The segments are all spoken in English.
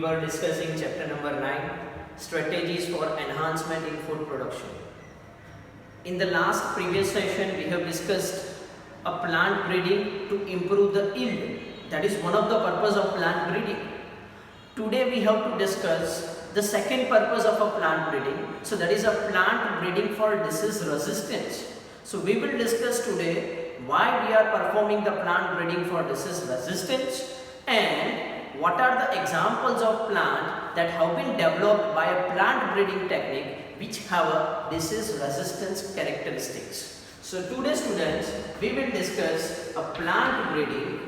were discussing chapter number 9, strategies for enhancement in food production. In the last previous session, we have discussed a plant breeding to improve the yield. That is one of the purpose of plant breeding. Today we have to discuss the second purpose of a plant breeding. So that is a plant breeding for disease resistance. So we will discuss today why we are performing the plant breeding for disease resistance and what are the examples of plant that have been developed by a plant breeding technique which have a disease resistance characteristics. So today students, we will discuss a plant breeding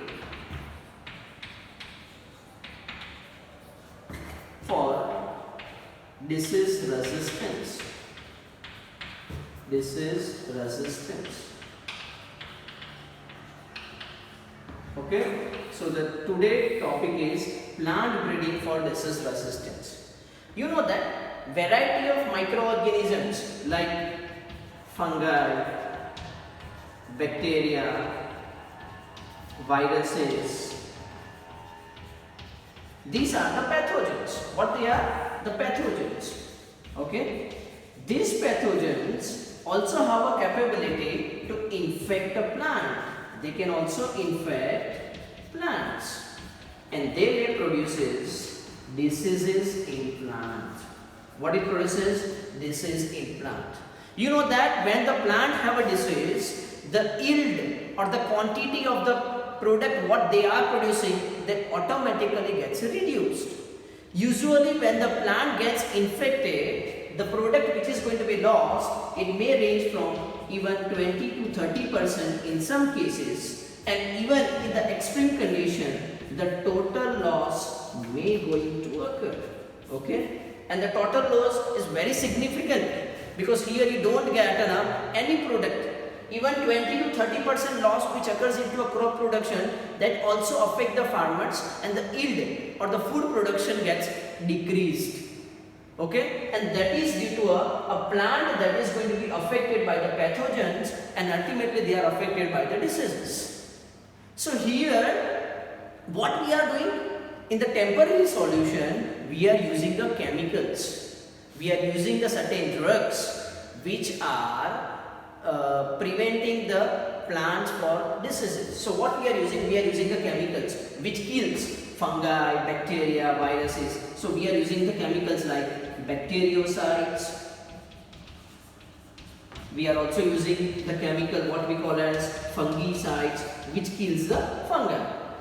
for disease resistance. Disease resistance. Okay, so the today topic is plant breeding for disease resistance. You know that variety of microorganisms like fungi, bacteria, viruses, these are the pathogens. What they are? The pathogens. Okay, these pathogens also have a capability to infect a plant. They can also infect plants and they may produces diseases in plant. What it produces? Disease in plant. You know that when the plant have a disease, the yield or the quantity of the product what they are producing, that automatically gets reduced. Usually when the plant gets infected, the product which is going to be lost, it may range from even 20 to 30% in some cases, and even in the extreme condition, the total loss may going to occur. Okay, and the total loss is very significant because here you don't get any product. Even 20 to 30% loss which occurs into a crop production, that also affect the farmers and the yield or the food production gets decreased. Okay, and that is due to a plant that is going to be affected by the pathogens and ultimately they are affected by the diseases. So here what we are doing in the temporary solution, we are using the chemicals. We are using the certain drugs which are preventing the plants for diseases. So what we are using the chemicals which kills fungi, bacteria, viruses. So we are using the chemicals like bacteriocides. We are also using the chemical what we call as fungicides which kills the fungi.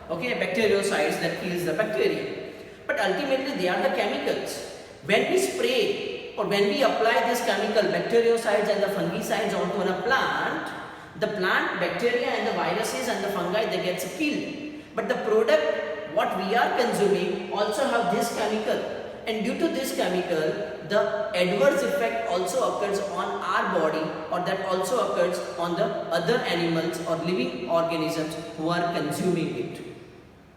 Okay, bacteriocides that kills the bacteria. But ultimately they are the chemicals. When we spray or when we apply this chemical bacteriocides and the fungicides onto a plant, the plant bacteria and the viruses and the fungi they gets killed. But the product what we are consuming also have this chemical, and due to this chemical the adverse effect also occurs on our body, or that also occurs on the other animals or living organisms who are consuming it.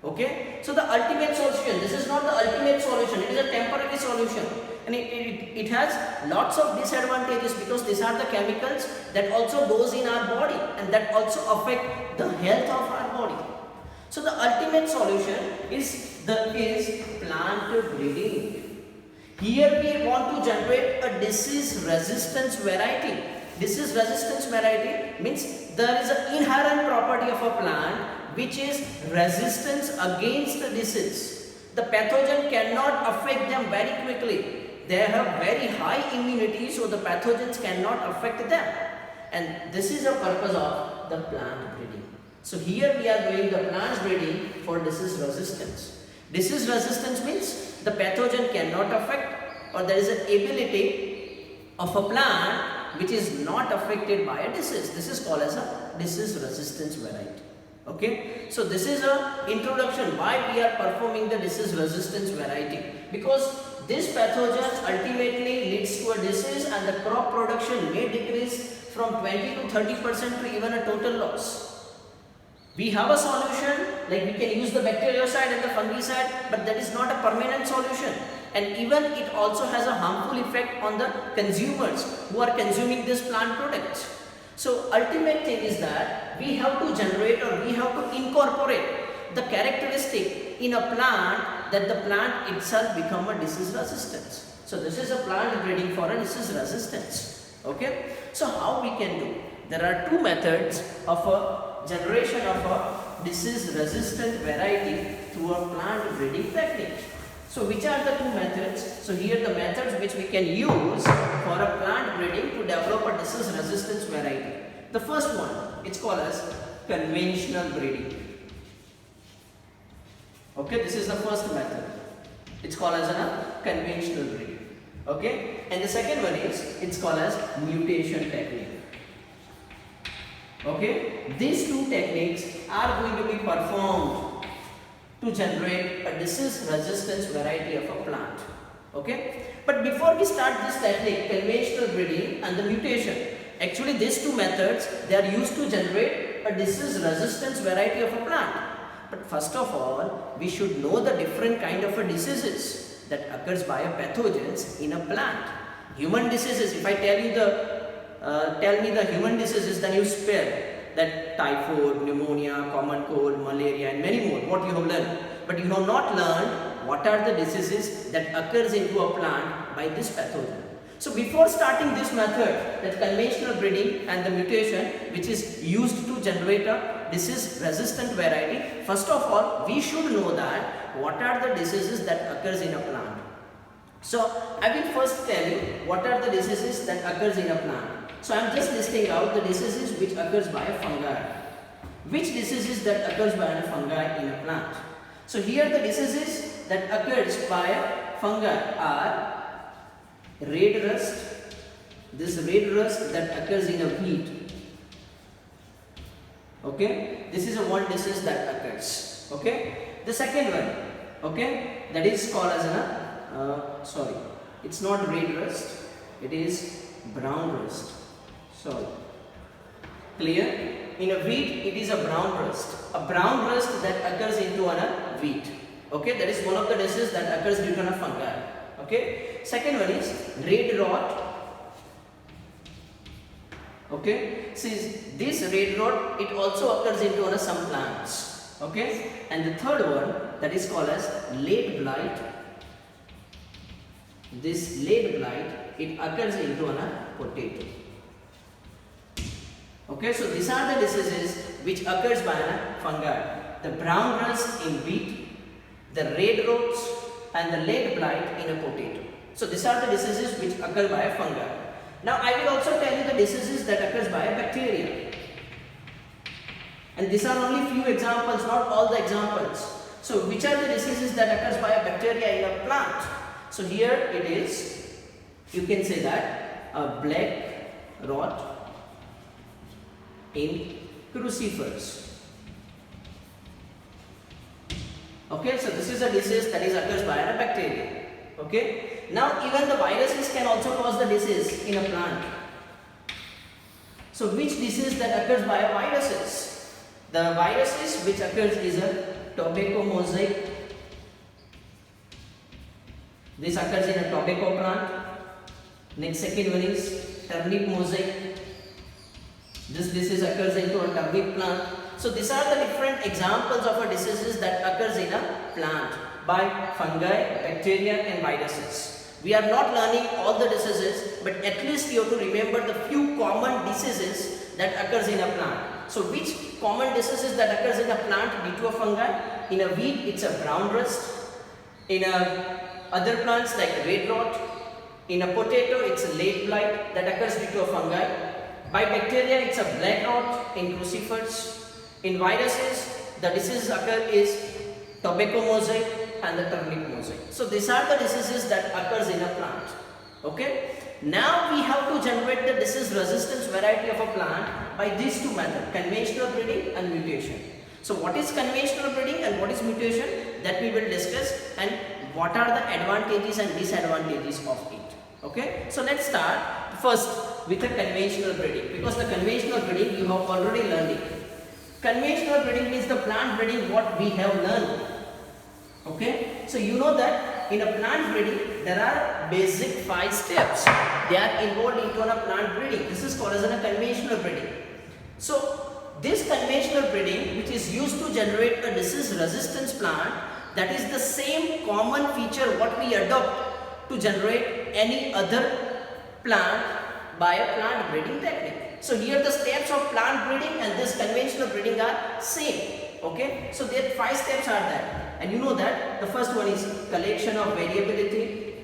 Okay, so the ultimate solution, this is not the ultimate solution, it is a temporary solution, and it has lots of disadvantages because these are the chemicals that also goes in our body and that also affect the health of our body. So the ultimate solution is plant breeding. Here we want to generate a disease resistance variety. Disease resistance variety means there is an inherent property of a plant which is resistance against the disease. The pathogen cannot affect them very quickly. They have very high immunity, so the pathogens cannot affect them. And this is the purpose of the plant breeding. So here we are doing the plant breeding for disease resistance. Disease resistance means the pathogen cannot affect, or there is an ability of a plant which is not affected by a disease. This is called as a disease resistance variety. Okay, so this is a introduction why we are performing the disease resistance variety, because this pathogen ultimately leads to a disease and the crop production may decrease from 20 to 30% to even a total loss. We have a solution, like we can use the bacteriocide and the fungicide, but that is not a permanent solution, and even it also has a harmful effect on the consumers who are consuming this plant products. So ultimate thing is that we have to generate or we have to incorporate the characteristic in a plant that the plant itself become a disease resistance. So this is a plant breeding for a disease resistance. Okay. So how we can do? There are two methods of a generation of a disease resistant variety through a plant breeding technique. So which are the two methods? So here the methods which we can use for a plant breeding to develop a disease resistance variety. The first one, it's called as conventional breeding. Okay, this is the first method. It's called as a conventional breeding. Okay, and the second one is, it's called as mutation technique. Okay, these two techniques are going to be performed to generate a disease resistance variety of a plant. Okay, but before we start this technique, conventional breeding and the mutation, actually these two methods, they are used to generate a disease resistance variety of a plant. But first of all, we should know the different kind of a diseases that occurs by a pathogens in a plant. Human diseases, if I tell you tell me the human diseases, then you spell that typhoid, pneumonia, common cold, malaria and many more, what you have learned. But you have not learned what are the diseases that occurs into a plant by this pathogen. So before starting this method, that conventional breeding and the mutation which is used to generate a disease resistant variety, first of all we should know that what are the diseases that occurs in a plant. So I will first tell you what are the diseases that occurs in a plant. So I am just listing out the diseases which occurs by a fungi. Which diseases that occurs by a fungi in a plant? So here the diseases that occurs by a fungi are red rust, this red rust that occurs in a wheat. Okay, this is a one disease that occurs. Okay, the second one, okay, that is called as sorry, it's not red rust, it is brown rust. Sorry, clear? In a wheat, it is a brown rust. A brown rust that occurs into a wheat. Okay, that is one of the diseases that occurs due to a fungi. Okay, second one is red rot. Okay, see this red rot, it also occurs into some plants. Okay, and the third one, that is called as late blight. This late blight, it occurs into a potato. Okay, so these are the diseases which occurs by a fungi. The brown rust in wheat, the red rots and the late blight in a potato. So these are the diseases which occur by a fungi. Now I will also tell you the diseases that occurs by a bacteria. And these are only few examples, not all the examples. So which are the diseases that occurs by a bacteria in a plant? So here it is, you can say that a black rot in crucifers. Okay, so this is a disease that is occurs by a bacteria. Okay, now even the viruses can also cause the disease in a plant. So which disease that occurs by a viruses? The viruses which occurs is a tobacco mosaic. This occurs in a tobacco plant. Next, second one is turnip mosaic. This disease occurs into a turnip plant. So these are the different examples of a diseases that occurs in a plant by fungi, bacteria and viruses. We are not learning all the diseases, but at least you have to remember the few common diseases that occurs in a plant. So which common diseases that occurs in a plant due to a fungi? In a wheat, it's a brown rust. In other plants like red rot. In a potato, it's a late blight that occurs due to a fungi. By bacteria, it's a black rot in crucifers. In viruses, the diseases occur is tobacco mosaic and the turnip mosaic. So these are the diseases that occurs in a plant. Okay. Now we have to generate the disease resistance variety of a plant by these two methods, conventional breeding and mutation. So what is conventional breeding and what is mutation, that we will discuss, and what are the advantages and disadvantages of it. Okay. So let's start first with the conventional breeding, because the conventional breeding you have already learned it. Conventional breeding means the plant breeding what we have learned. Okay, so you know that in a plant breeding there are basic 5 steps. They are involved into a plant breeding. This is called as a conventional breeding. So this conventional breeding, which is used to generate a disease resistance plant, that is the same common feature what we adopt to generate any other plant by a plant breeding technique. So here the steps of plant breeding and this conventional breeding are same. Okay, so there 5 steps are there, and you know that the first one is collection of variability.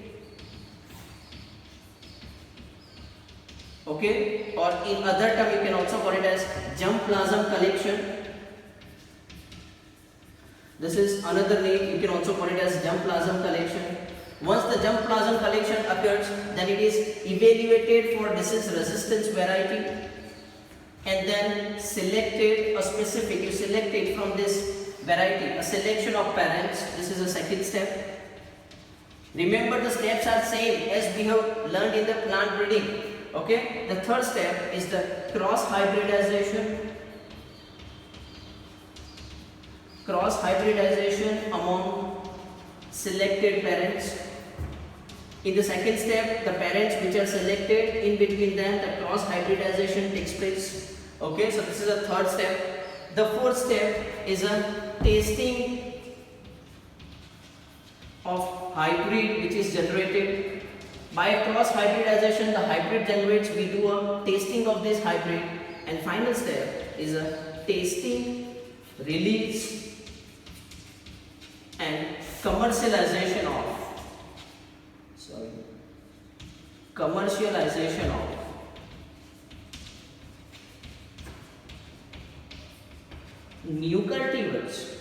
Okay, or in other term you can also call it as germplasm collection. This is another name, you can also call it as germplasm collection. Once the germplasm collection occurs, then it is evaluated for disease resistance variety, and then selected a specific, you select it from this variety, a selection of parents. This is a second step. Remember, the steps are same as we have learned in the plant breeding. Okay, the third step is the cross hybridization. Cross hybridization among selected parents. In the second step, the parents which are selected, in between them the cross hybridization takes place. Okay, so this is the third step. The fourth step is a tasting of hybrid which is generated. By cross hybridization, the hybrid generates, we do a tasting of this hybrid, and final step is a tasting, release and commercialization of new cultivars.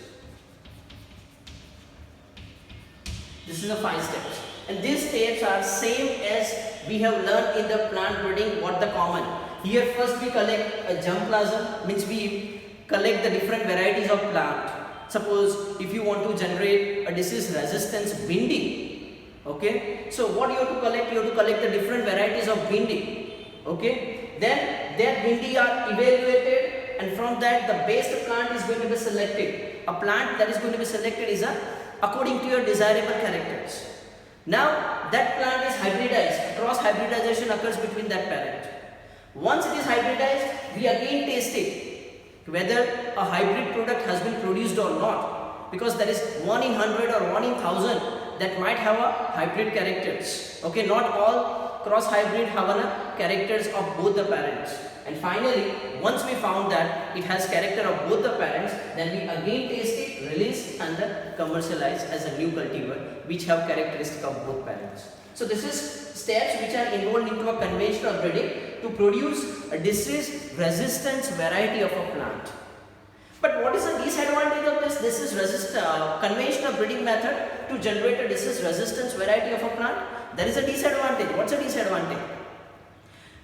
This is the 5 steps, and these steps are same as we have learned in the plant breeding. What the common here, first we collect a germplasm, means we collect the different varieties of plant. Suppose if you want to generate a disease resistance bindi, okay, so what you have to collect? You have to collect the different varieties of bindi. Okay, then that bindi are evaluated, and from that the best plant is going to be selected. A plant that is going to be selected is according to your desirable characters. Now that plant is hybridized. Cross hybridization occurs between that parent. Once it is hybridized, we again taste it whether a hybrid product has been produced or not, because there is 1 in 100 or 1 in 1000 that might have a hybrid characters. Okay, not all cross hybrid have a characters of both the parents. And finally, once we found that it has character of both the parents, then we again taste it, release and commercialize as a new cultivar which have characteristic of both parents. So this is steps which are involved into a conventional breeding to produce a disease resistance variety of a plant. But what is the disadvantage of this? This is conventional breeding method to generate a disease resistance variety of a plant. There is a disadvantage. What's a disadvantage?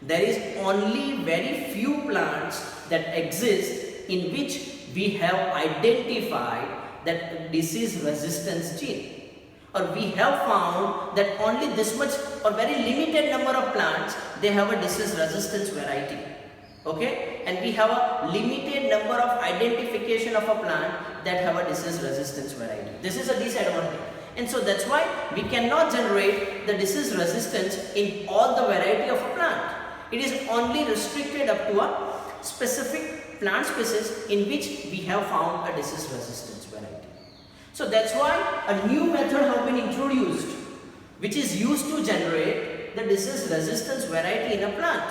There is only very few plants that exist in which we have identified that disease resistance gene, or we have found that only this much or very limited number of plants they have a disease resistance variety. Okay, and we have a limited number of identification of a plant that have a disease resistance variety. This is a disadvantage, and so that's why we cannot generate the disease resistance in all the variety of a plant. It is only restricted up to a specific plant species in which we have found a disease resistance variety. So that's why a new method have been introduced which is used to generate the disease resistance variety in a plant.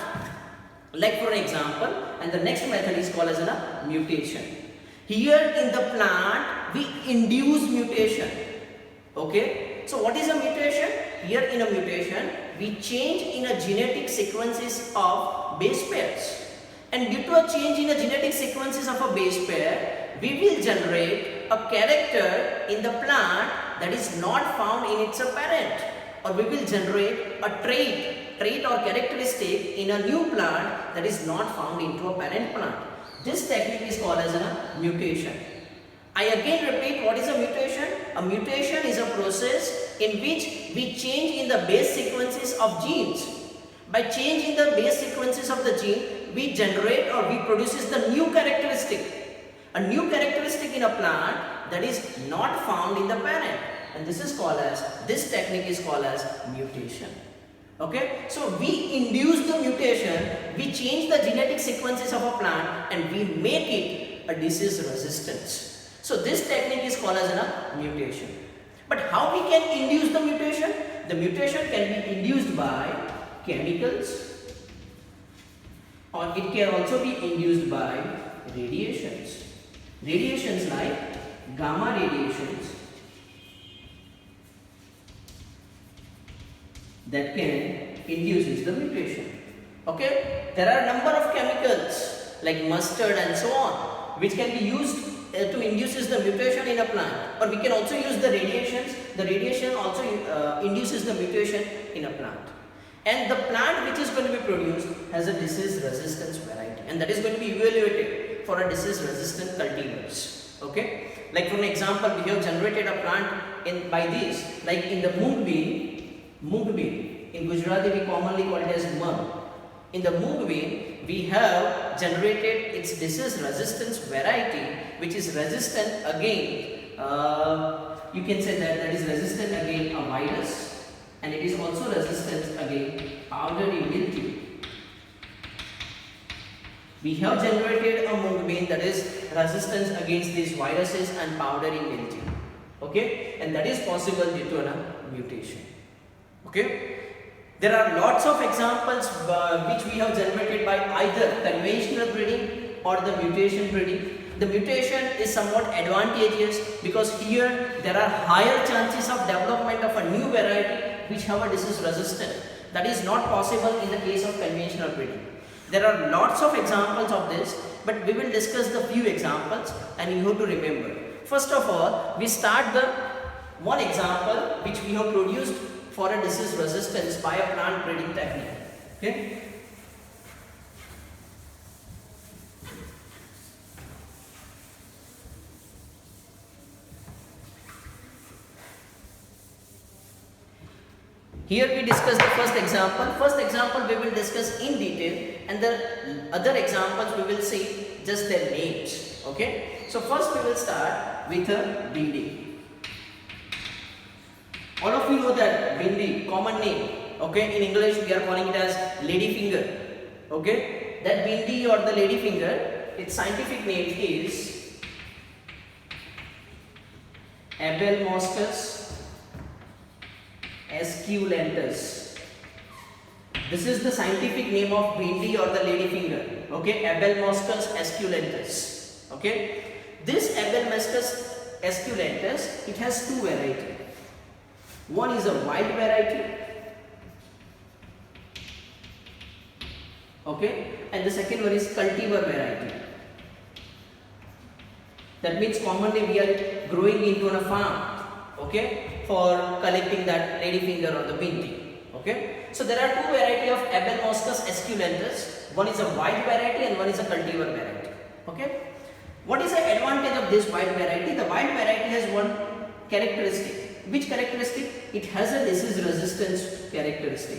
Like for example, and the next method is called as a mutation. Here in the plant we induce mutation. Okay, so what is a mutation? Here in a mutation we change in a genetic sequences of base pairs, and due to a change in the genetic sequences of a base pair, we will generate a character in the plant that is not found in its parent, or we will generate a trait or characteristic in a new plant that is not found into a parent plant. This technique is called as a mutation. I again repeat, what is a mutation? A mutation is a process in which we change in the base sequences of genes. By changing the base sequences of the gene, we generate or we produces the new characteristic. A new characteristic in a plant that is not found in the parent. And this technique is called as mutation. Okay, so we induce the mutation, we change the genetic sequences of a plant and we make it a disease resistance. So this technique is called as a mutation. But how we can induce the mutation? The mutation can be induced by chemicals, or it can also be induced by radiations. Radiations like gamma radiations that can induce the mutation. Okay, there are a number of chemicals like mustard and so on which can be used to induce the mutation in a plant, or we can also use the radiations. The radiation also induces the mutation in a plant, and the plant which is going to be produced has a disease resistance variety, and that is going to be evaluated for a disease resistant cultivars. Okay, like for an example, we have generated a plant in by this, like in the mung bean in Gujarati we commonly call it as mung. In the mung bean we have generated its disease resistance variety, which is resistant against you can say that is resistant against a virus, and it is also resistant against powdery mildew. We have generated a mung bean that is resistant against these viruses and powdery mildew. Okay, and that is possible due to a mutation. Okay. There are lots of examples which we have generated by either conventional breeding or the mutation breeding. The mutation is somewhat advantageous because here there are higher chances of development of a new variety which have a disease resistance. That is not possible in the case of conventional breeding. There are lots of examples of this, but we will discuss the few examples and you have to remember. First of all, we start the one example which we have produced for a disease resistance by a plant breeding technique. Okay. Here we discuss the first example. First example we will discuss in detail, and the other examples we will see just their names. Okay. So first we will start with a bindi. All of you know that bindi, common name. Okay, in English we are calling it as lady finger. Okay, that bindi or the lady finger, its scientific name is Abelmoschus esculentus. This is the scientific name of bindi or the lady finger. Okay, Abelmoschus esculentus. Okay, this Abelmoschus esculentus, it has two varieties. One is a wild variety, okay, and the second one is cultivar variety. That means commonly we are growing into a farm, okay, for collecting that lady finger or the bindi. Okay, so there are two varieties of Abelmoschus esculentus. One is a wild variety and one is a cultivar variety. Okay, what is the advantage of this wild variety? The wild variety has one characteristic. Which characteristic? It has a disease resistance characteristic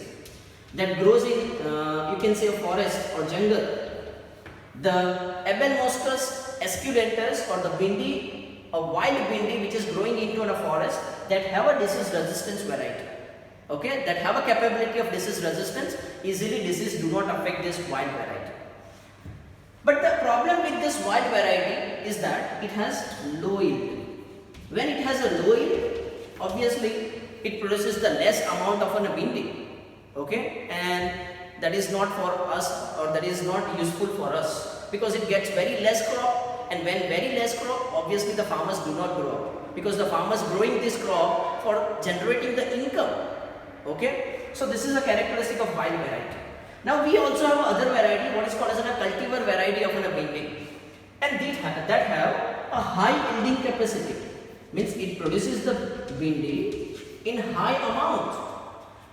that grows in you can say a forest or jungle. The Abelmoschus esculentus or the bindi, a wild bindi which is growing into a forest, that have a disease resistance variety. Okay, that have a capability of disease resistance. Easily disease do not affect this wild variety. But the problem with this wild variety is that it has low yield. When it has a low yield, obviously it produces the less amount of a bindi. Okay, and that is not for us, or that is not useful for us, because it gets very less crop, and when very less crop, obviously the farmers do not grow up, because the farmers growing this crop for generating the income. Okay, so this is a characteristic of wild variety. Now we also have other variety, what is called as a cultivar variety of a bindi, and that have a high yielding capacity. Means it produces the bindi in high amount,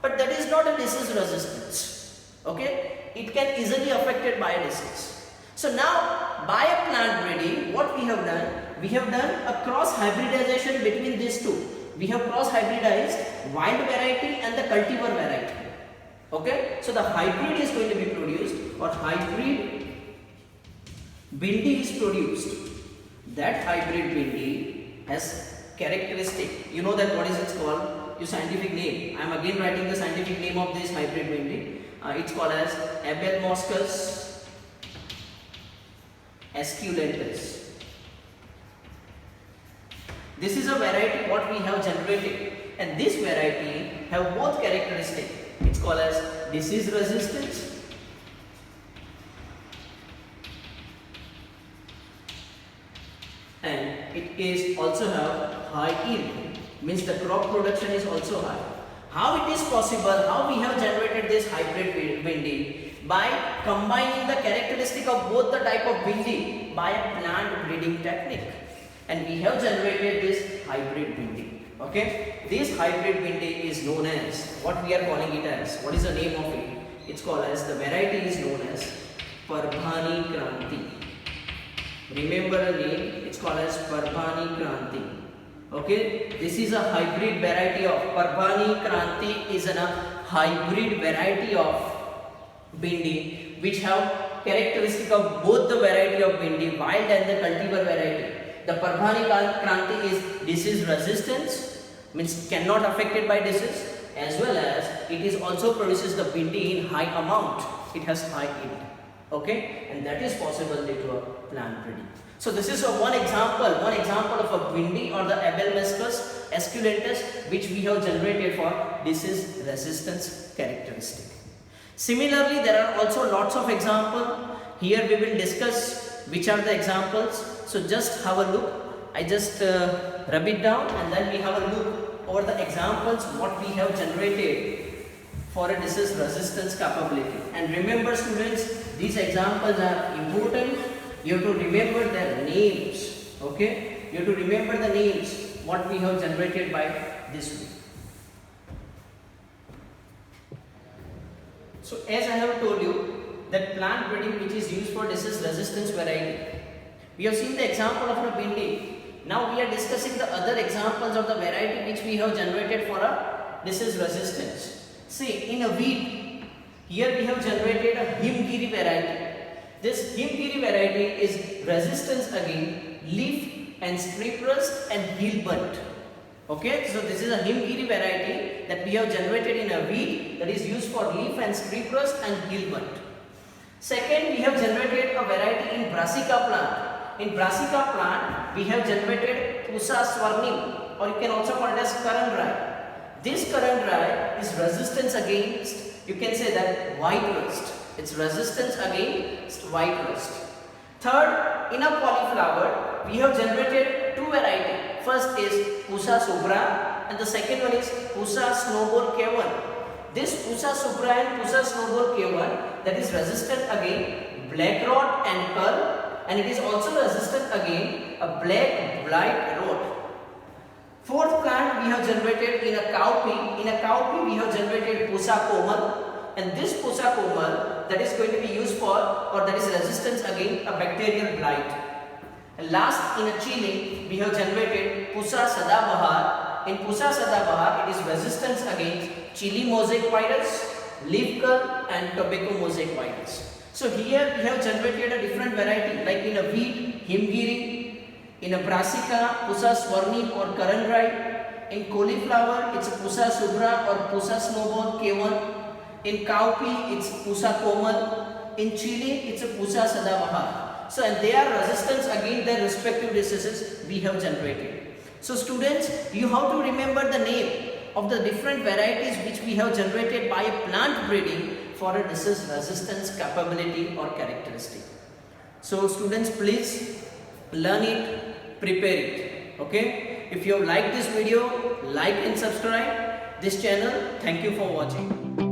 but that is not a disease resistance. Okay, it can easily affected by a disease. So now by a plant breeding, what we have done a cross hybridization between these two. We have cross hybridized wild variety and the cultivar variety. Okay, so the hybrid is going to be produced, or hybrid bindi is produced. That hybrid bindi has characteristic. You know that what is it called? Your scientific name. I am again writing the scientific name of this hybrid bindi. It's called as Abelmoschus esculentus. This is a variety what we have generated, and this variety have both characteristics. It's called as disease resistance and it is also have high yield, means the crop production is also high. How it is possible? How we have generated this hybrid bhindi? By combining the characteristic of both the type of bhindi by a plant breeding technique, and we have generated this hybrid bhindi. Okay, this hybrid bhindi is known as, what we are calling it as, what is the name of it? It's called as, the variety is known as Parbhani Kranti. Remember the name, it's called as Parbhani Kranti. Okay, this is a hybrid variety of Parbhani Kranti is a hybrid variety of bhindi which have characteristic of both the variety of bhindi, wild and the cultivar variety. The Parbhani Kranti is disease resistance, means cannot affected by disease, as well as it is also produces the bhindi in high amount. It has high yield. Okay, and that is possible due to a plant breeding. So this is one example of a bhindi or the Abelmeschus esculentus which we have generated for disease resistance characteristic. Similarly, there are also lots of examples. Here we will discuss which are the examples. So just have a look. I just rub it down and then we have a look over the examples what we have generated for a disease resistance capability. And remember students, these examples are important. You have to remember their names. Okay, you have to remember the names what we have generated by this way. So as I have told you that plant breeding which is used for disease resistance variety, we have seen the example of a bhindi. Now we are discussing the other examples of the variety which we have generated for a disease resistance. See, in a wheat, here we have generated a Himgiri variety. This Himgiri variety is resistance against leaf and strip rust and heel bunt. Okay, so this is a Himgiri variety that we have generated in a wheat that is used for leaf and strip rust and heel bunt. Second, we have generated a variety in Brassica plant. In Brassica plant, we have generated Pusa swarnim, or you can also call it as Karandrai. This Karandrai is resistance against, you can say that, white rust. It's resistance against white rust. Third, in a cauliflower, we have generated two varieties. First is Pusa subra and the second one is Pusa snowball K1. This Pusa subra and Pusa snowball K1 that is resistant against black rot and curl, and it is also resistant against a black blight rot. Fourth plant we have generated in a cowpea. In a cowpea we have generated Pusa komal, and this Pusa komal that is going to be used for, or that is resistance against a bacterial blight. And last, in a chili we have generated Pusa sadabahar. In Pusa sadabahar it is resistance against chili mosaic virus, leaf curl and tobacco mosaic virus. So here we have generated a different variety, like in a wheat, Himgiri, in a Brassica, Pusa swarnim or Karandrai, in cauliflower it's Pusa subra or Pusa snowball K1, in cowpea it's Pusa komal, in chili it's a Pusa sadabahar. So and they are resistance against their respective diseases we have generated. So students, you have to remember the name of the different varieties which we have generated by a plant breeding for a disease resistance capability or characteristic. So students, please learn it, prepare it. Okay, if you have liked this video, like and subscribe this channel. Thank you for watching.